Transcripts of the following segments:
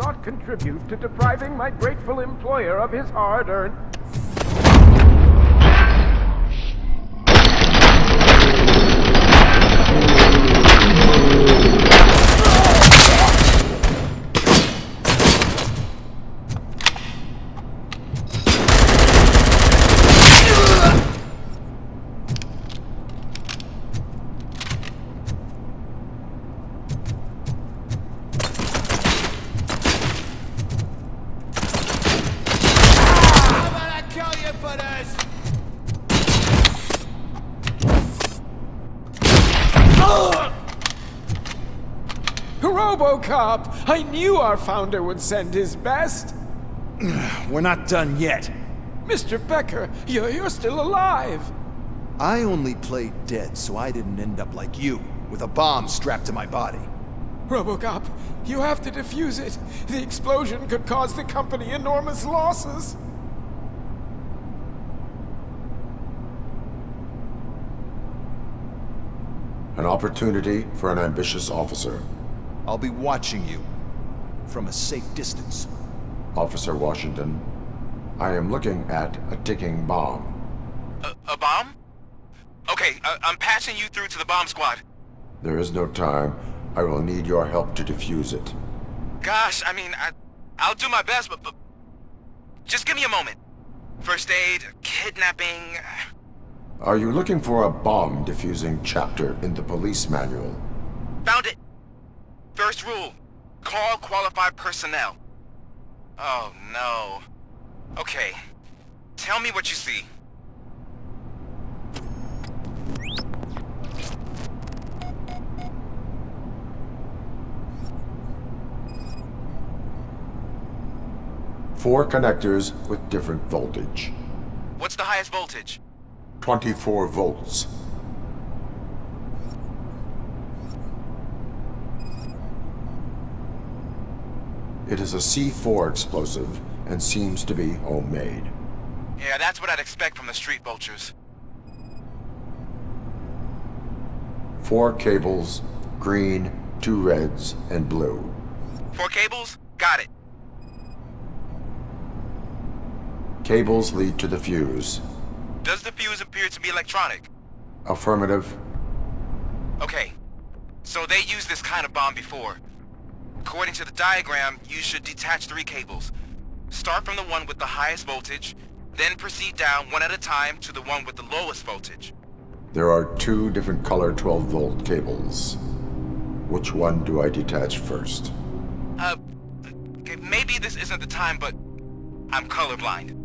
not contribute to depriving my grateful employer of his hard-earned... RoboCop! I knew our founder would send his best! We're not done yet. Mr. Becker, you're still alive! I only played dead so I didn't end up like you, with a bomb strapped to my body. RoboCop, you have to defuse it. The explosion could cause the company enormous losses. An opportunity for an ambitious officer. I'll be watching you from a safe distance. Officer Washington, I am looking at a ticking bomb. A bomb? Okay, I'm passing you through to the bomb squad. There is no time. I will need your help to defuse it. Gosh, I mean, I'll do my best, but just give me a moment. First aid, kidnapping... Are you looking for a bomb defusing chapter in the police manual? Found it! First rule, call qualified personnel. Oh no. Okay, tell me what you see. Four connectors with different voltage. What's the highest voltage? 24 volts. It is a C4 explosive and seems to be homemade. Yeah, that's what I'd expect from the street vultures. 4 cables, green, 2 reds, and blue. 4 cables? Got it. Cables lead to the fuse. Does the fuse appear to be electronic? Affirmative. Okay, so they used this kind of bomb before. According to the diagram, you should detach 3 cables. Start from the one with the highest voltage, then proceed down one at a time to the one with the lowest voltage. There are 2 different color 12-volt cables. Which one do I detach first? Okay, maybe this isn't the time, but I'm colorblind.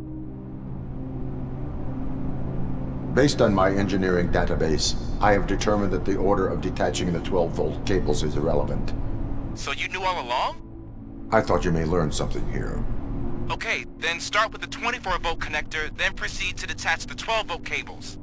Based on my engineering database, I have determined that the order of detaching the 12-volt cables is irrelevant. So you knew all along? I thought you may learn something here. Okay, then start with the 24-volt connector, then proceed to detach the 12-volt cables.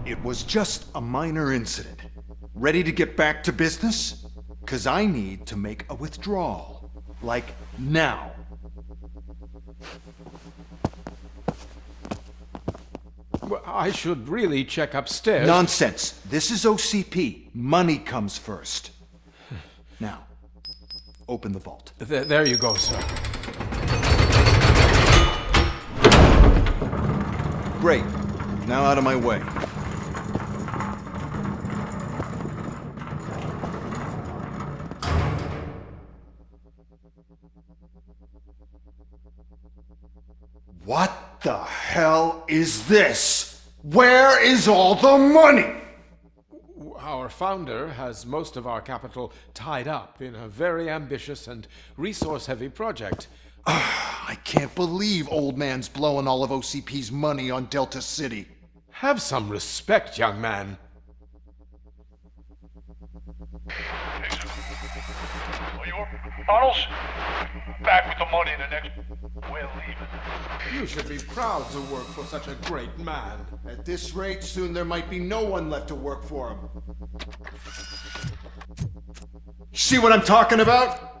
It was just a minor incident. Ready to get back to business? 'Cause I need to make a withdrawal. Like, now. Well, I should really check upstairs. Nonsense. This is OCP. Money comes first. Now, open the vault. There you go, sir. Great. Now out of my way. What the hell is this? Where is all the money? Our Our founder has most of our capital tied up in a very ambitious and resource-heavy project. I can't believe old man's blowing all of OCP's money on Delta City. Have some respect, young man. Arnold's back with the money in the next... We're leaving. You should be proud to work for such a great man. At this rate, soon there might be no one left to work for him. See what I'm talking about?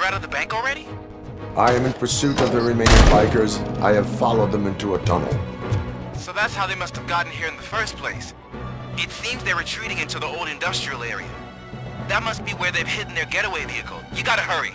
Out of the bank already? I am in pursuit of the remaining bikers. I have followed them into a tunnel. So that's how they must have gotten here in the first place. It seems they're retreating into the old industrial area. That must be where they've hidden their getaway vehicle. You gotta hurry.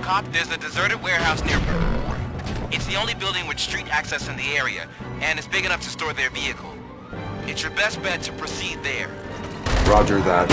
RoboCop, there's a deserted warehouse near... It's the only building with street access in the area, and it's big enough to store their vehicle. It's your best bet to proceed there. Roger that.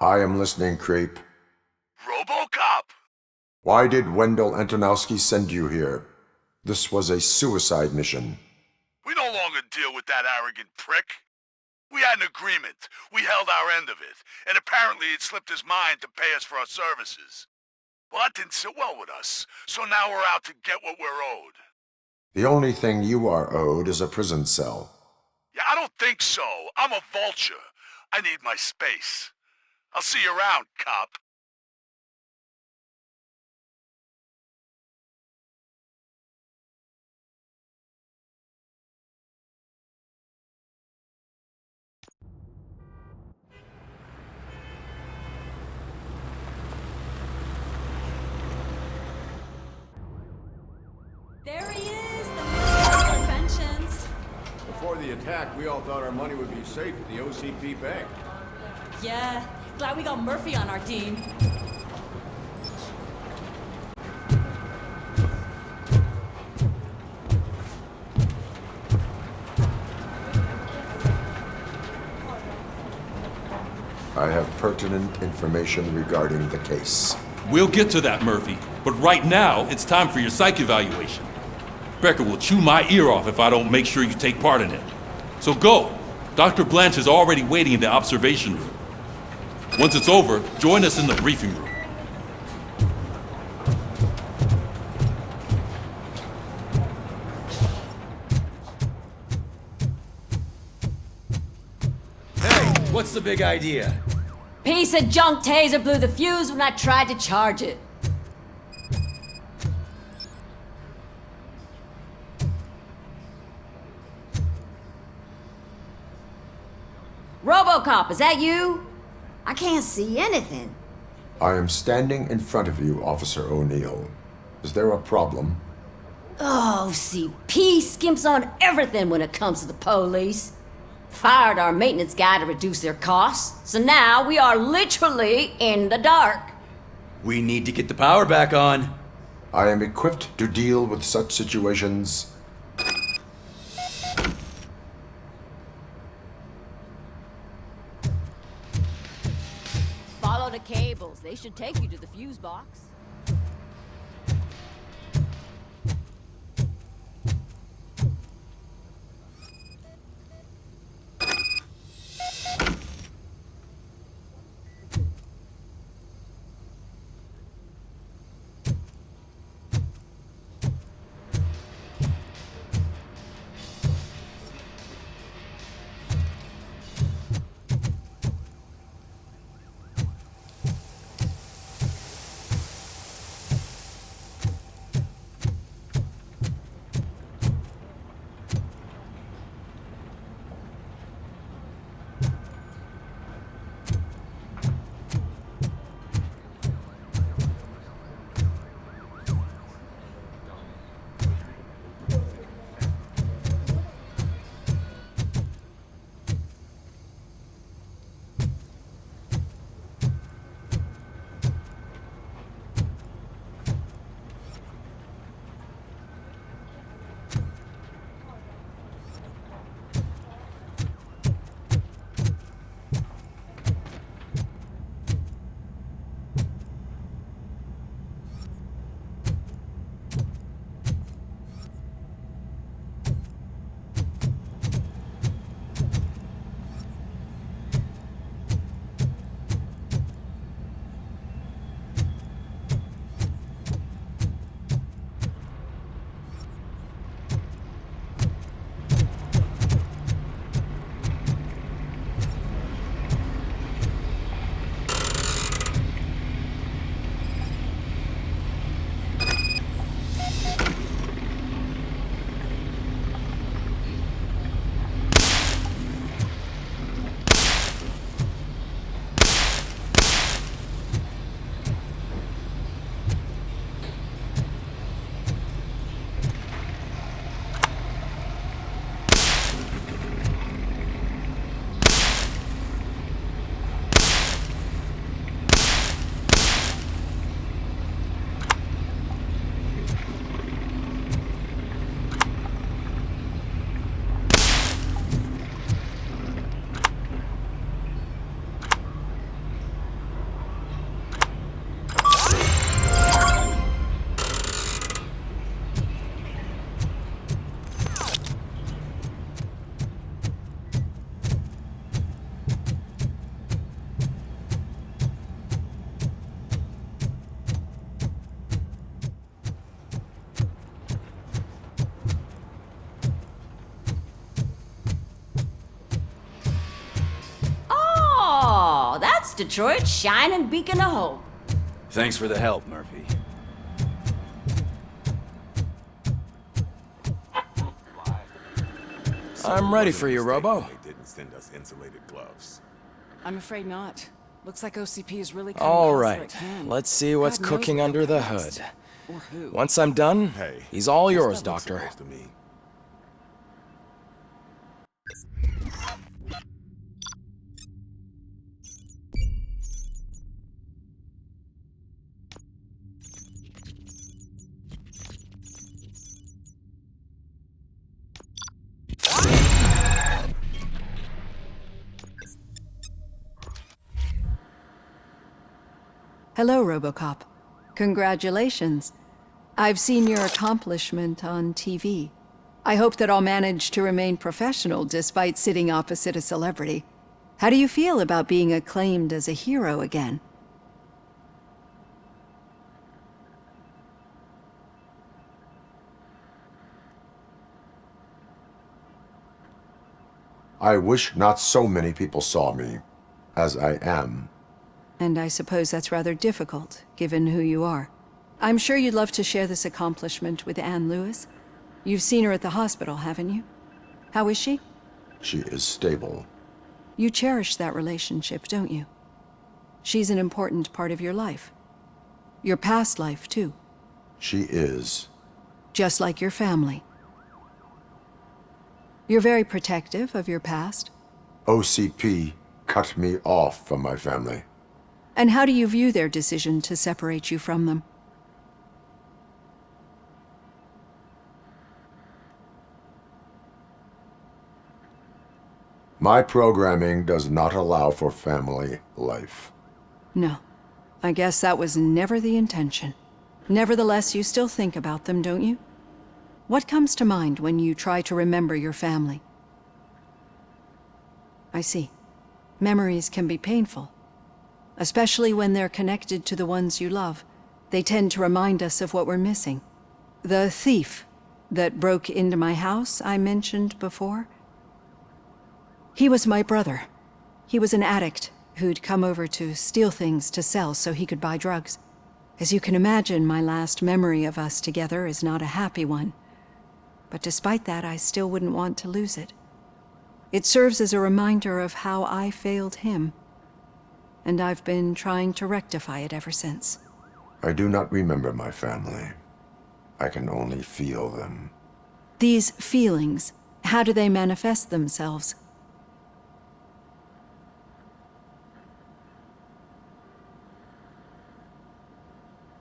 I am listening, creep. RoboCop! Why did Wendell Antonowski send you here? This was a suicide mission. We no longer deal with that arrogant prick. We had an agreement. We held our end of it. And apparently it slipped his mind to pay us for our services. Well, that didn't sit well with us. So now we're out to get what we're owed. The only thing you are owed is a prison cell. Yeah, I don't think so. I'm a vulture. I need my space. I'll see you around, cop. There he is, the man of inventions. Before the attack, we all thought our money would be safe at the OCP bank. Yeah, glad we got Murphy on our team. I have pertinent information regarding the case. We'll get to that, Murphy. But right now, it's time for your psych evaluation. Becker will chew my ear off if I don't make sure you take part in it. So go. Dr. Blanche is already waiting in the observation room. Once it's over, join us in the briefing room. Hey, what's the big idea? Piece of junk taser blew the fuse when I tried to charge it. RoboCop, is that you? I can't see anything. I am standing in front of you, Officer O'Neill. Is there a problem? Oh, CP skimps on everything when it comes to the police. Fired our maintenance guy to reduce their costs, so now we are literally in the dark. We need to get the power back on. I am equipped to deal with such situations. Follow the cables. They should take you to the fuse box. Dallas, Detroit, shining beacon of hope. Thanks for the help, Murphy. I'm ready for you, Robo. They didn't send us insulated gloves. I'm afraid not. Looks like OCP is really All right, let's see what's cooking under the hood. Once I'm done, Hey, he's all this yours, stuff looks Doctor. supposed to me. Hello, RoboCop. Congratulations. I've seen your accomplishment on TV. I hope that I'll manage to remain professional despite sitting opposite a celebrity. How do you feel about being acclaimed as a hero again? I wish not so many people saw me as I am. And I suppose that's rather difficult, given who you are. I'm sure you'd love to share this accomplishment with Anne Lewis. You've seen her at the hospital, haven't you? How is she? She is stable. You cherish that relationship, don't you? She's an important part of your life. Your past life, too. She is. Just like your family. You're very protective of your past. OCP cut me off from my family. And how do you view their decision to separate you from them? My programming does not allow for family life. No. I guess that was never the intention. Nevertheless, you still think about them, don't you? What comes to mind when you try to remember your family? I see. Memories can be painful. Especially when they're connected to the ones you love. They tend to remind us of what we're missing. The thief that broke into my house I mentioned before? He was my brother. He was an addict who'd come over to steal things to sell so he could buy drugs. As you can imagine, my last memory of us together is not a happy one. But despite that, I still wouldn't want to lose it. It serves as a reminder of how I failed him. And I've been trying to rectify it ever since. I do not remember my family. I can only feel them. These feelings, how do they manifest themselves?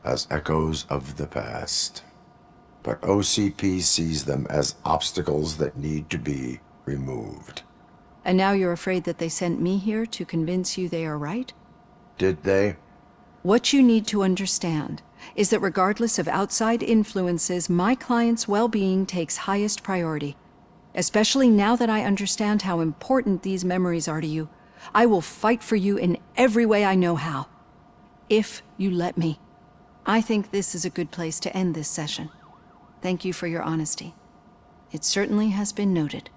As echoes of the past. But OCP sees them as obstacles that need to be removed. And now you're afraid that they sent me here to convince you they are right? Did they? What you need to understand is that regardless of outside influences, my client's well-being takes highest priority. Especially now that I understand how important these memories are to you. I will fight for you in every way I know how. If you let me. I think this is a good place to end this session. Thank you for your honesty. It certainly has been noted.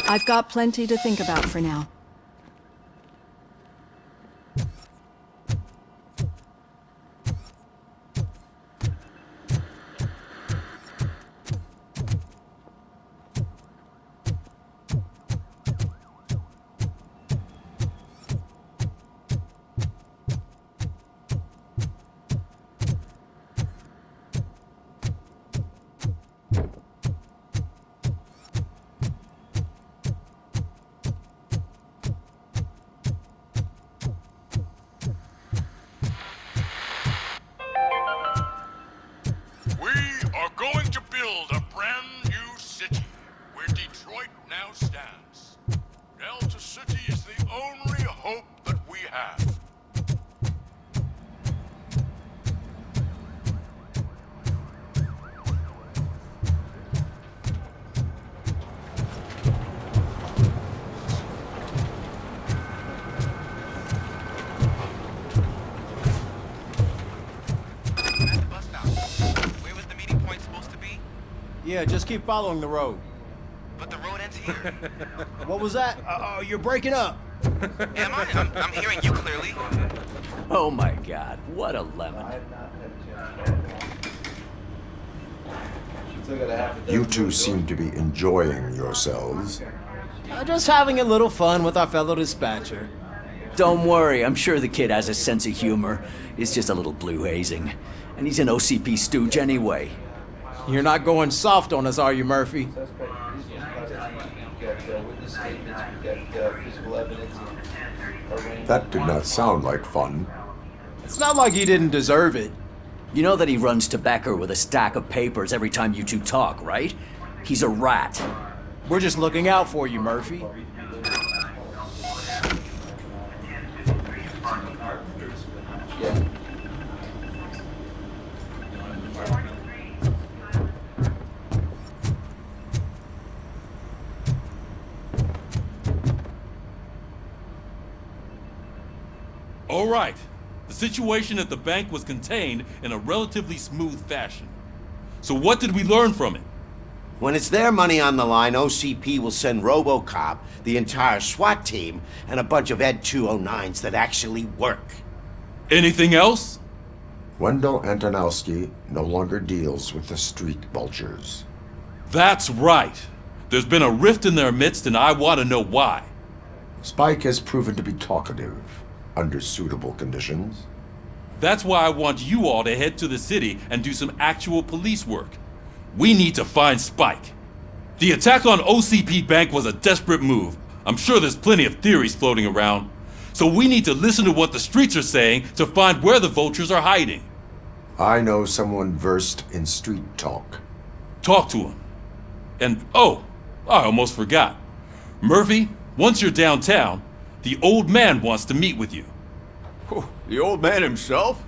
I've got plenty to think about for now. Yeah, just keep following the road. But the road ends here. What was that? You're breaking up. Am I? I'm hearing you clearly. Oh my god, what a lemon. You two seem to be enjoying yourselves. Just having a little fun with our fellow dispatcher. Don't worry, I'm sure the kid has a sense of humor. It's just a little blue hazing. And he's an OCP stooge anyway. You're not going soft on us, are you, Murphy? That did not sound like fun. It's not like he didn't deserve it. You know that he runs to Becker with a stack of papers every time you two talk, right? He's a rat. We're just looking out for you, Murphy. All right. The situation at the bank was contained in a relatively smooth fashion. So what did we learn from it? When it's their money on the line, OCP will send RoboCop, the entire SWAT team, and a bunch of Ed 209s that actually work. Anything else? Wendell Antonowski no longer deals with the street vultures. That's right. There's been a rift in their midst, and I want to know why. Spike has proven to be talkative, under suitable conditions. That's why I want you all to head to the city and do some actual police work. We need to find Spike. The attack on OCP Bank was a desperate move. I'm sure there's plenty of theories floating around. So we need to listen to what the streets are saying to find where the vultures are hiding. I know someone versed in street talk. Talk to him. And, oh, I almost forgot. Murphy, once you're downtown, the old man wants to meet with you. Oh, the old man himself?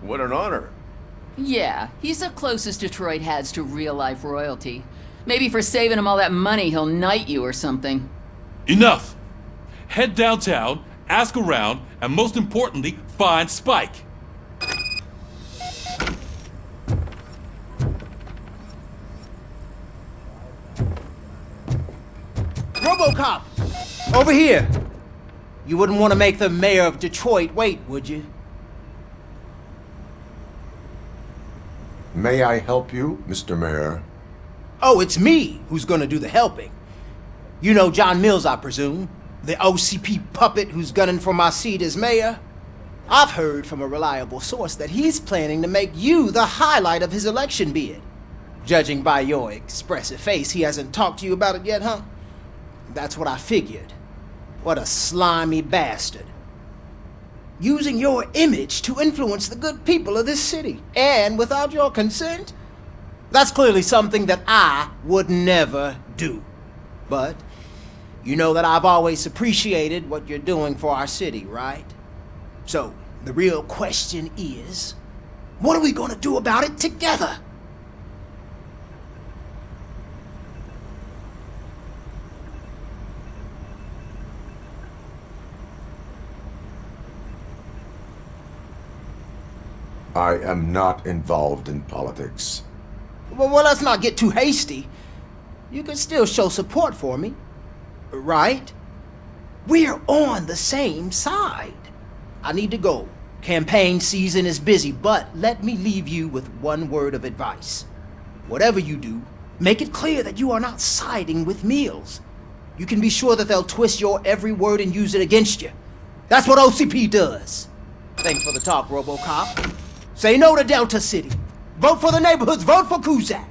What an honor. Yeah, he's the closest Detroit has to real-life royalty. Maybe for saving him all that money, he'll knight you or something. Enough! Head downtown, ask around, and most importantly, find Spike. RoboCop! Over here! You wouldn't want to make the mayor of Detroit wait, would you? May I help you, Mr. Mayor? Oh, it's me who's gonna do the helping. You know John Mills, I presume? The OCP puppet who's gunning for my seat as mayor? I've heard from a reliable source that he's planning to make you the highlight of his election bid. Judging by your expressive face, he hasn't talked to you about it yet, huh? That's what I figured. What a slimy bastard. Using your image to influence the good people of this city, and without your consent? That's clearly something that I would never do. But you know that I've always appreciated what you're doing for our city, right? So, the real question is, what are we gonna do about it together? I am not involved in politics. Well, let's not get too hasty. You can still show support for me, right? We're on the same side. I need to go. Campaign season is busy, but let me leave you with one word of advice. Whatever you do, make it clear that you are not siding with Mills. You can be sure that they'll twist your every word and use it against you. That's what OCP does. Thanks for the talk, RoboCop. Say no to Delta City. Vote for the neighborhoods. Vote for Kuzak.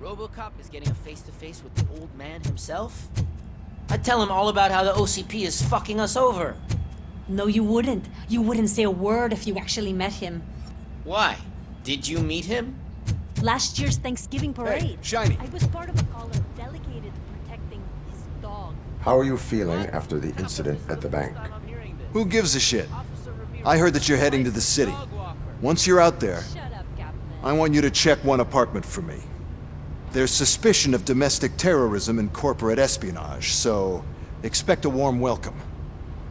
RoboCop is getting a face-to-face with the old man himself? I'd tell him all about how the OCP is fucking us over. No, you wouldn't. You wouldn't say a word if you actually met him. Why? Did you meet him? Last year's Thanksgiving parade. Hey, Shiny. I was part of a column dedicated to protecting his dog. How are you feeling after the incident at the bank? Who gives a shit? I heard that you're heading to the city. Once you're out there, I want you to check one apartment for me. There's suspicion of domestic terrorism and corporate espionage, so expect a warm welcome.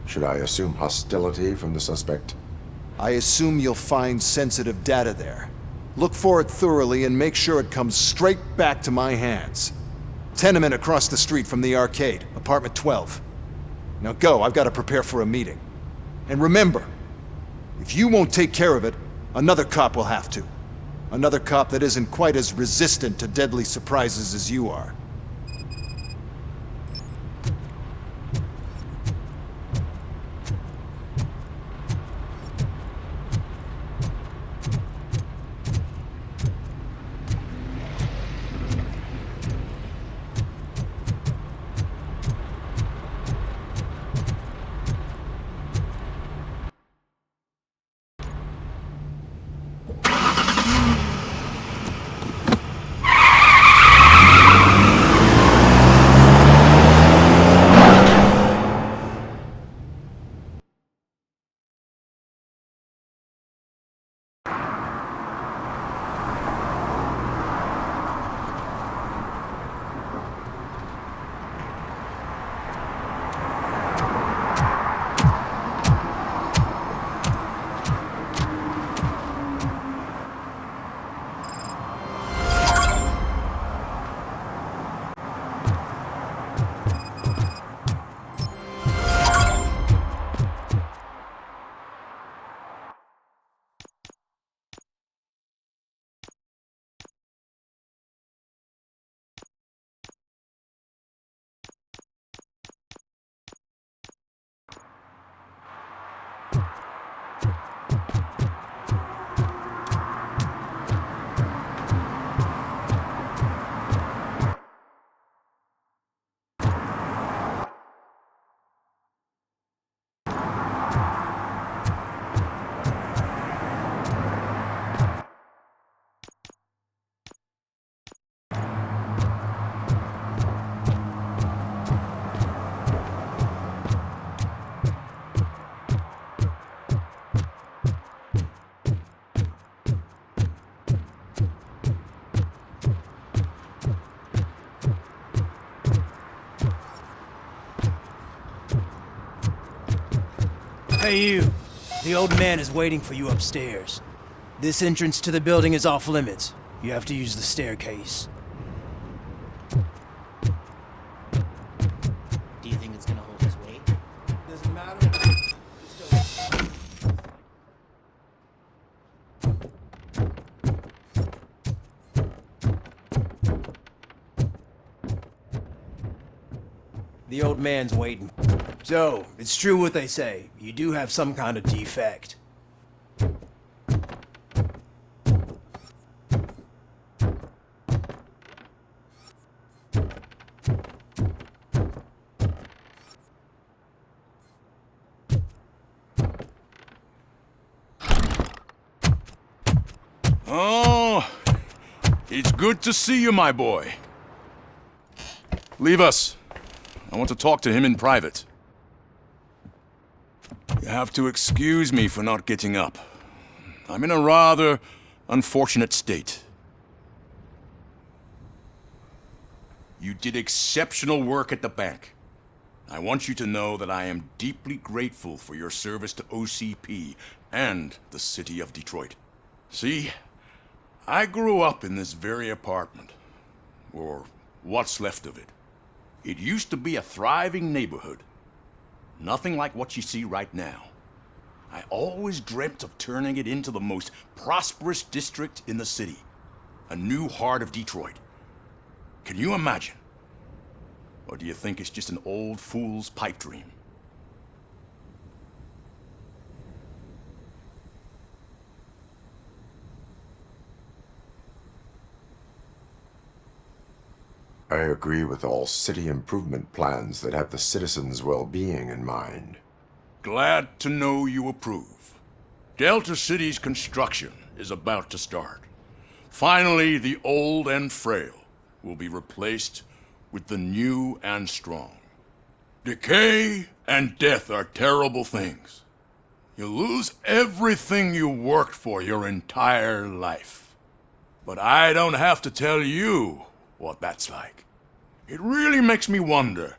Should I assume hostility from the suspect? I assume you'll find sensitive data there. Look for it thoroughly and make sure it comes straight back to my hands. Tenement across the street from the arcade, apartment 12. Now go, I've got to prepare for a meeting. And remember, if you won't take care of it, another cop will have to. Another cop that isn't quite as resistant to deadly surprises as you are. Hey you, the old man is waiting for you upstairs. This entrance to the building is off limits. You have to use the staircase. Do you think it's gonna hold his weight? Doesn't matter. The old man's waiting. So, it's true what they say. You do have some kind of defect. Oh, it's good to see you, my boy. Leave us. I want to talk to him in private. You have to excuse me for not getting up. I'm in a rather unfortunate state. You did exceptional work at the bank. I want you to know that I am deeply grateful for your service to OCP and the city of Detroit. See, I grew up in this very apartment, or what's left of it. It used to be a thriving neighborhood. Nothing like what you see right now. I always dreamt of turning it into the most prosperous district in the city. A new heart of Detroit. Can you imagine? Or do you think it's just an old fool's pipe dream? I agree with all city improvement plans that have the citizens' well-being in mind. Glad to know you approve. Delta City's construction is about to start. Finally, the old and frail will be replaced with the new and strong. Decay and death are terrible things. You lose everything you worked for your entire life. But I don't have to tell you what that's like. It really makes me wonder,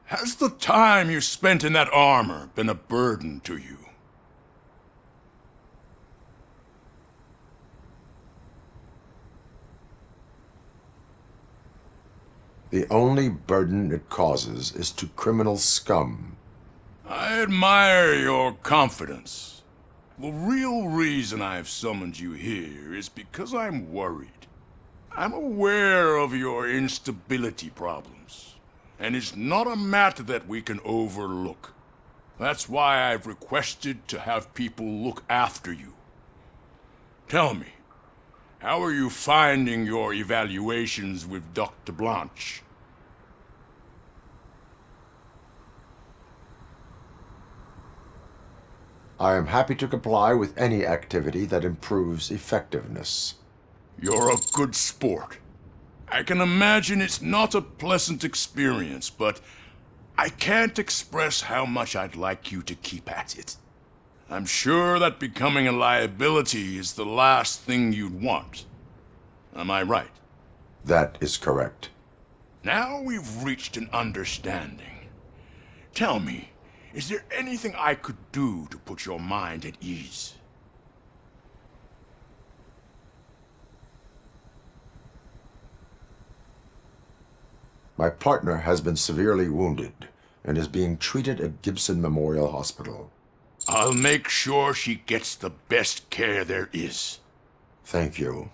has the time you spent in that armor been a burden to you? The only burden it causes is to criminal scum. I admire your confidence. The real reason I've summoned you here is because I'm worried. I'm aware of your instability problems, and it's not a matter that we can overlook. That's why I've requested to have people look after you. Tell me, how are you finding your evaluations with Dr. Blanche? I am happy to comply with any activity that improves effectiveness. You're a good sport. I can imagine it's not a pleasant experience, but I can't express how much I'd like you to keep at it. I'm sure that becoming a liability is the last thing you'd want. Am I right? That is correct. Now we've reached an understanding. Tell me, is there anything I could do to put your mind at ease? My partner has been severely wounded and is being treated at Gibson Memorial Hospital. I'll make sure she gets the best care there is. Thank you.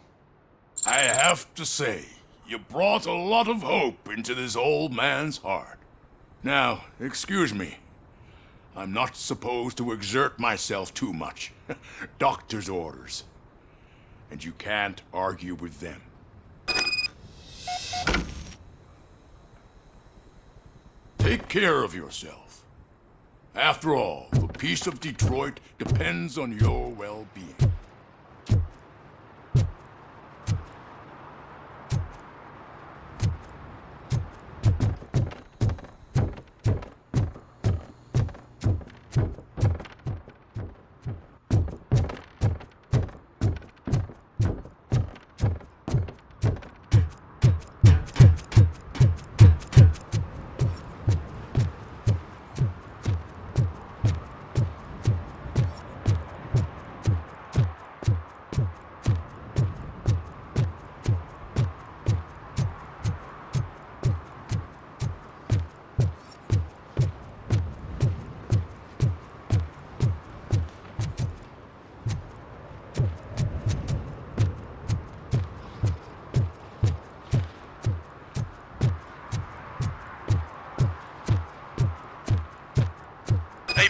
I have to say, you brought a lot of hope into this old man's heart. Now, excuse me. I'm not supposed to exert myself too much. Doctor's orders. And you can't argue with them. Take care of yourself. After all, the peace of Detroit depends on your well-being.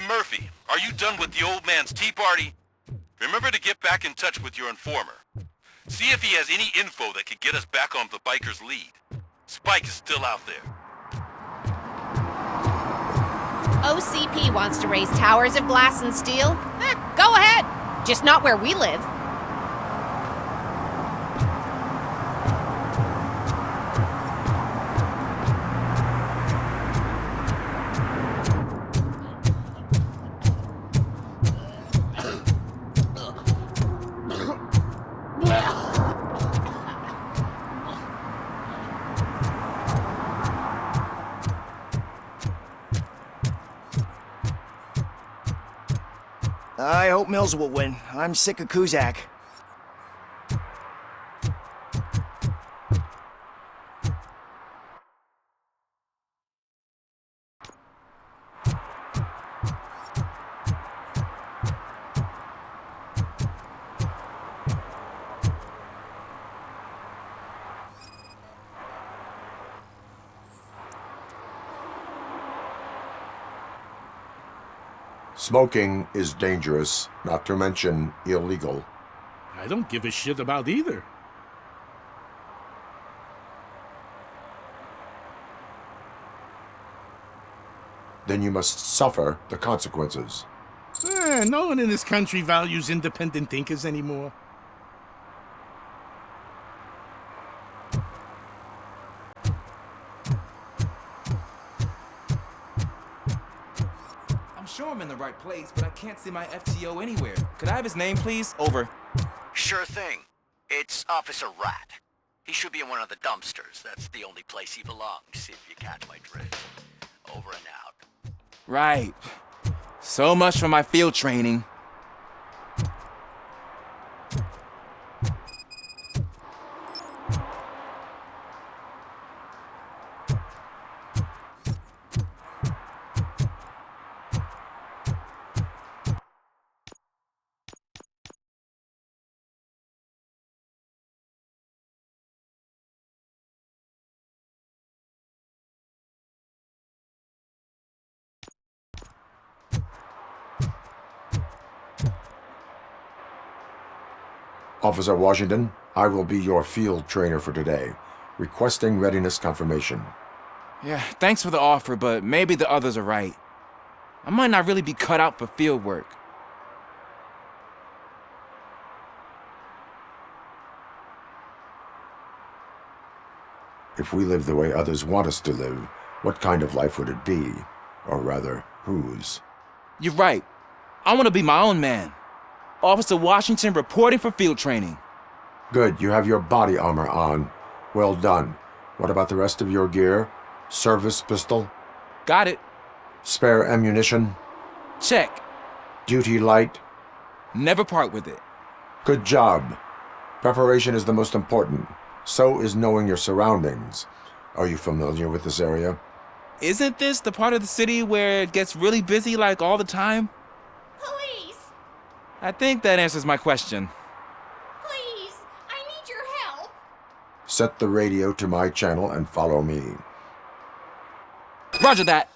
Murphy, are you done with the old man's tea party? Remember to get back in touch with your informer. See if he has any info that could get us back on the biker's lead. Spike is still out there. OCP wants to raise towers of glass and steel? Go ahead. Just not where we live. I hope Mills will win. I'm sick of Kuzak. Smoking is dangerous, not to mention illegal. I don't give a shit about either. Then you must suffer the consequences. No one in this country values independent thinkers anymore. Sure I'm in the right place, but I can't see my FTO anywhere. Could I have his name, please? Over. Sure thing. It's Officer Rat. He should be in one of the dumpsters. That's the only place he belongs, if you catch my drift. Over and out. Right. So much for my field training. Officer Washington, I will be your field trainer for today. Requesting readiness confirmation. Yeah, thanks for the offer, but maybe the others are right. I might not really be cut out for field work. If we live the way others want us to live, what kind of life would it be? Or rather, whose? You're right. I want to be my own man. Officer Washington reporting for field training. Good, you have your body armor on. Well done. What about the rest of your gear? Service pistol? Got it. Spare ammunition? Check. Duty light? Never part with it. Good job. Preparation is the most important. So is knowing your surroundings. Are you familiar with this area? Isn't this the part of the city where it gets really busy like all the time? Police! I think that answers my question. Please, I need your help. Set the radio to my channel and follow me. Roger that.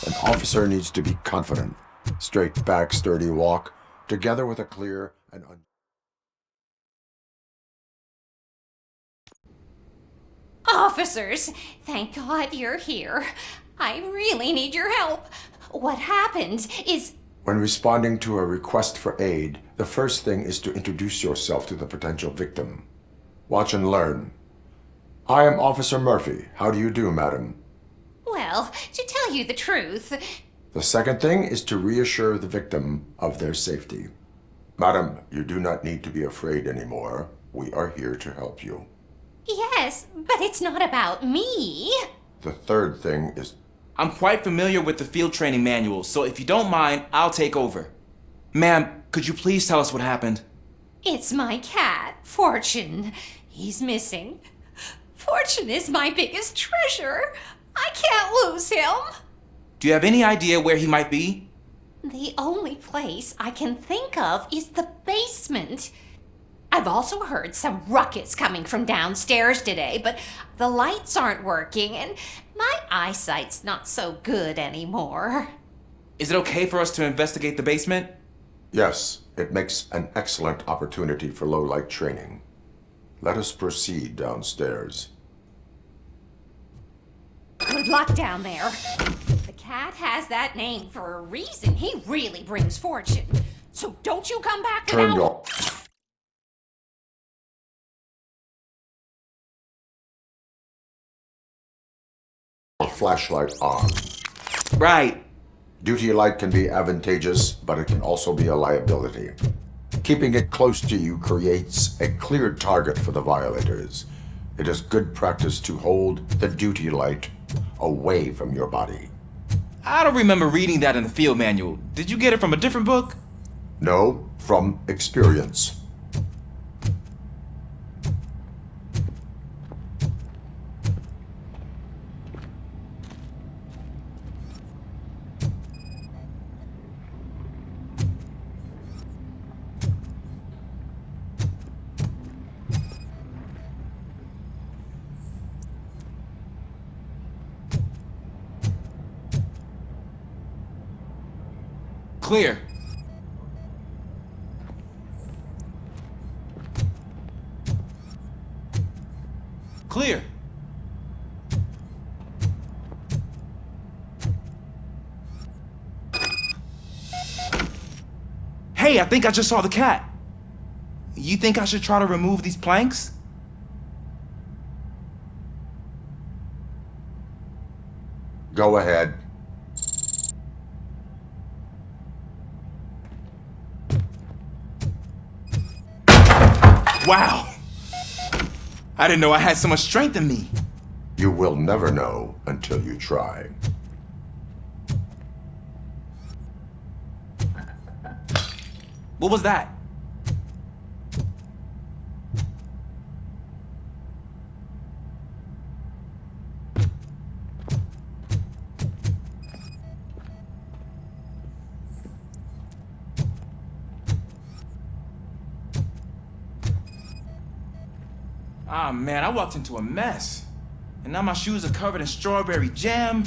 An officer needs to be confident. Straight back, sturdy walk, together with a clear and Officers, thank God you're here. I really need your help. What happened is... When responding to a request for aid, the first thing is to introduce yourself to the potential victim. Watch and learn. I am Officer Murphy. How do you do, madam? Well, to tell you the truth... The second thing is to reassure the victim of their safety. Madam, you do not need to be afraid anymore. We are here to help you. Yes, but it's not about me. The third thing is... I'm quite familiar with the field training manual, so if you don't mind, I'll take over. Ma'am, could you please tell us what happened? It's my cat, Fortune. He's missing. Fortune is my biggest treasure. I can't lose him. Do you have any idea where he might be? The only place I can think of is the basement. I've also heard some ruckus coming from downstairs today, but the lights aren't working and my eyesight's not so good anymore. Is it okay for us to investigate the basement? Yes, it makes an excellent opportunity for low-light training. Let us proceed downstairs. Good luck down there. The cat has that name for a reason. He really brings fortune. So don't you come back Turn without... your... flashlight on. Right. Duty light can be advantageous, but it can also be a liability. Keeping it close to you creates a clear target for the violators. It is good practice to hold the duty light away from your body. I don't remember reading that in the field manual. Did you get it from a different book? No, from experience. Clear. Clear. Hey, I think I just saw the cat. You think I should try to remove these planks? Go ahead. Wow! I didn't know I had so much strength in me. You will never know until you try. What was that? Ah, man, I walked into a mess. And now my shoes are covered in strawberry jam.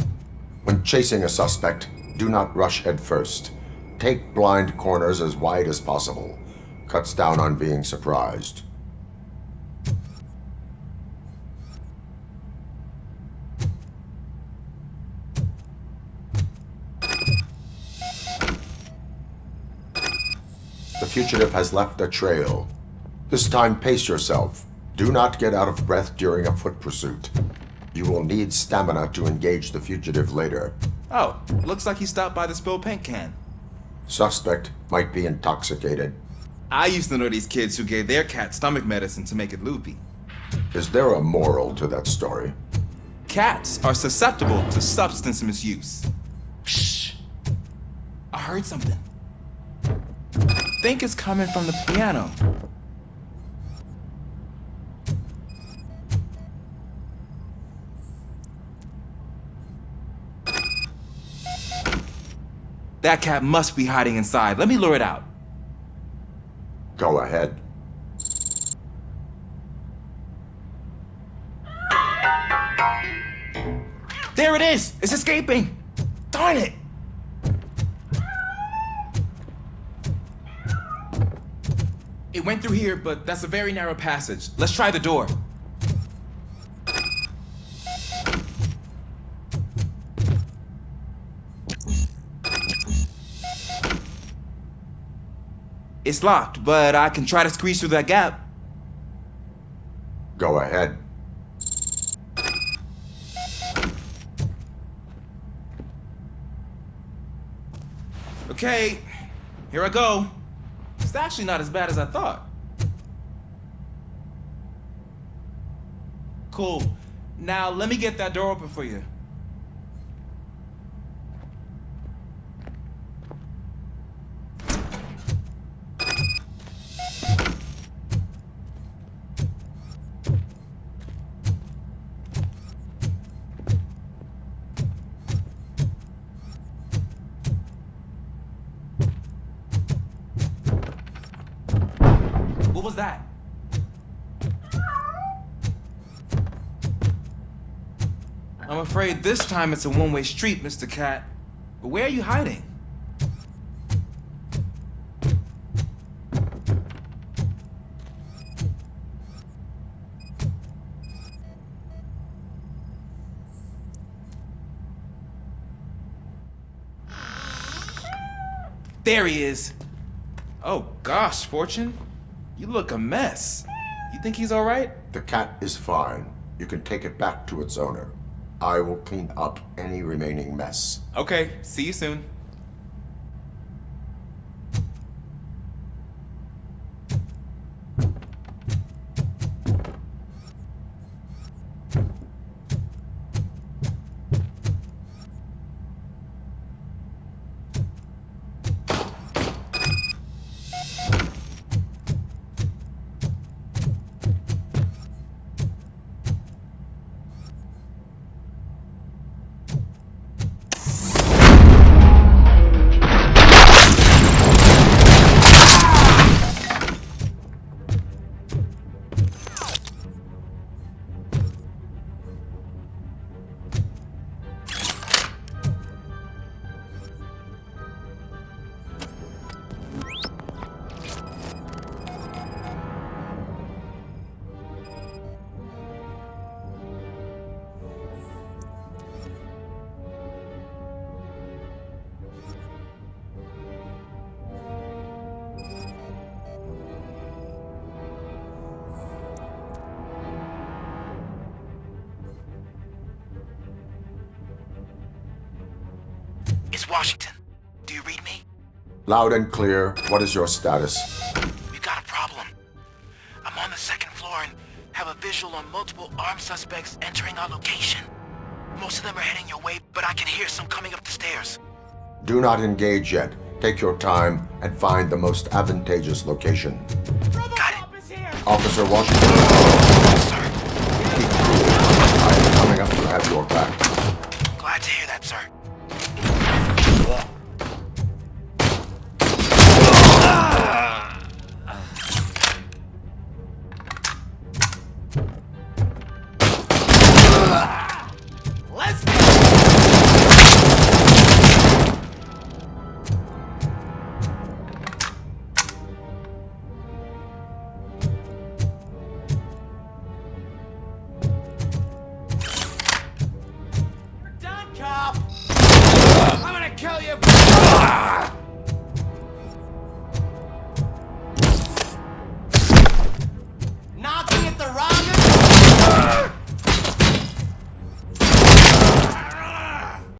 When chasing a suspect, do not rush head first. Take blind corners as wide as possible. Cuts down on being surprised. The fugitive has left a trail. This time, pace yourself. Do not get out of breath during a foot pursuit. You will need stamina to engage the fugitive later. Oh, looks like he stopped by the spilled paint can. Suspect might be intoxicated. I used to know these kids who gave their cat stomach medicine to make it loopy. Is there a moral to that story? Cats are susceptible to substance misuse. Shh. I heard something. I think it's coming from the piano. That cat must be hiding inside. Let me lure it out. Go ahead. There it is! It's escaping! Darn it! It went through here, but that's a very narrow passage. Let's try the door. It's locked, but I can try to squeeze through that gap. Go ahead. Okay, here I go. It's actually not as bad as I thought. Cool. Now let me get that door open for you. What was that? I'm afraid this time it's a one-way street, Mr. Cat. But where are you hiding? There he is. Oh gosh, Fortune. You look a mess. You think he's all right? The cat is fine. You can take it back to its owner. I will clean up any remaining mess. Okay, see you soon. It's Washington. Do you read me? Loud and clear. What is your status? We got a problem. I'm on the second floor and have a visual on multiple armed suspects entering our location. Most of them are heading your way, but I can hear some coming up the stairs. Do not engage yet. Take your time and find the most advantageous location. Got it. Officer Washington. Sir. Keep cool. I am coming up to have your back. Glad to hear that, sir. kill you!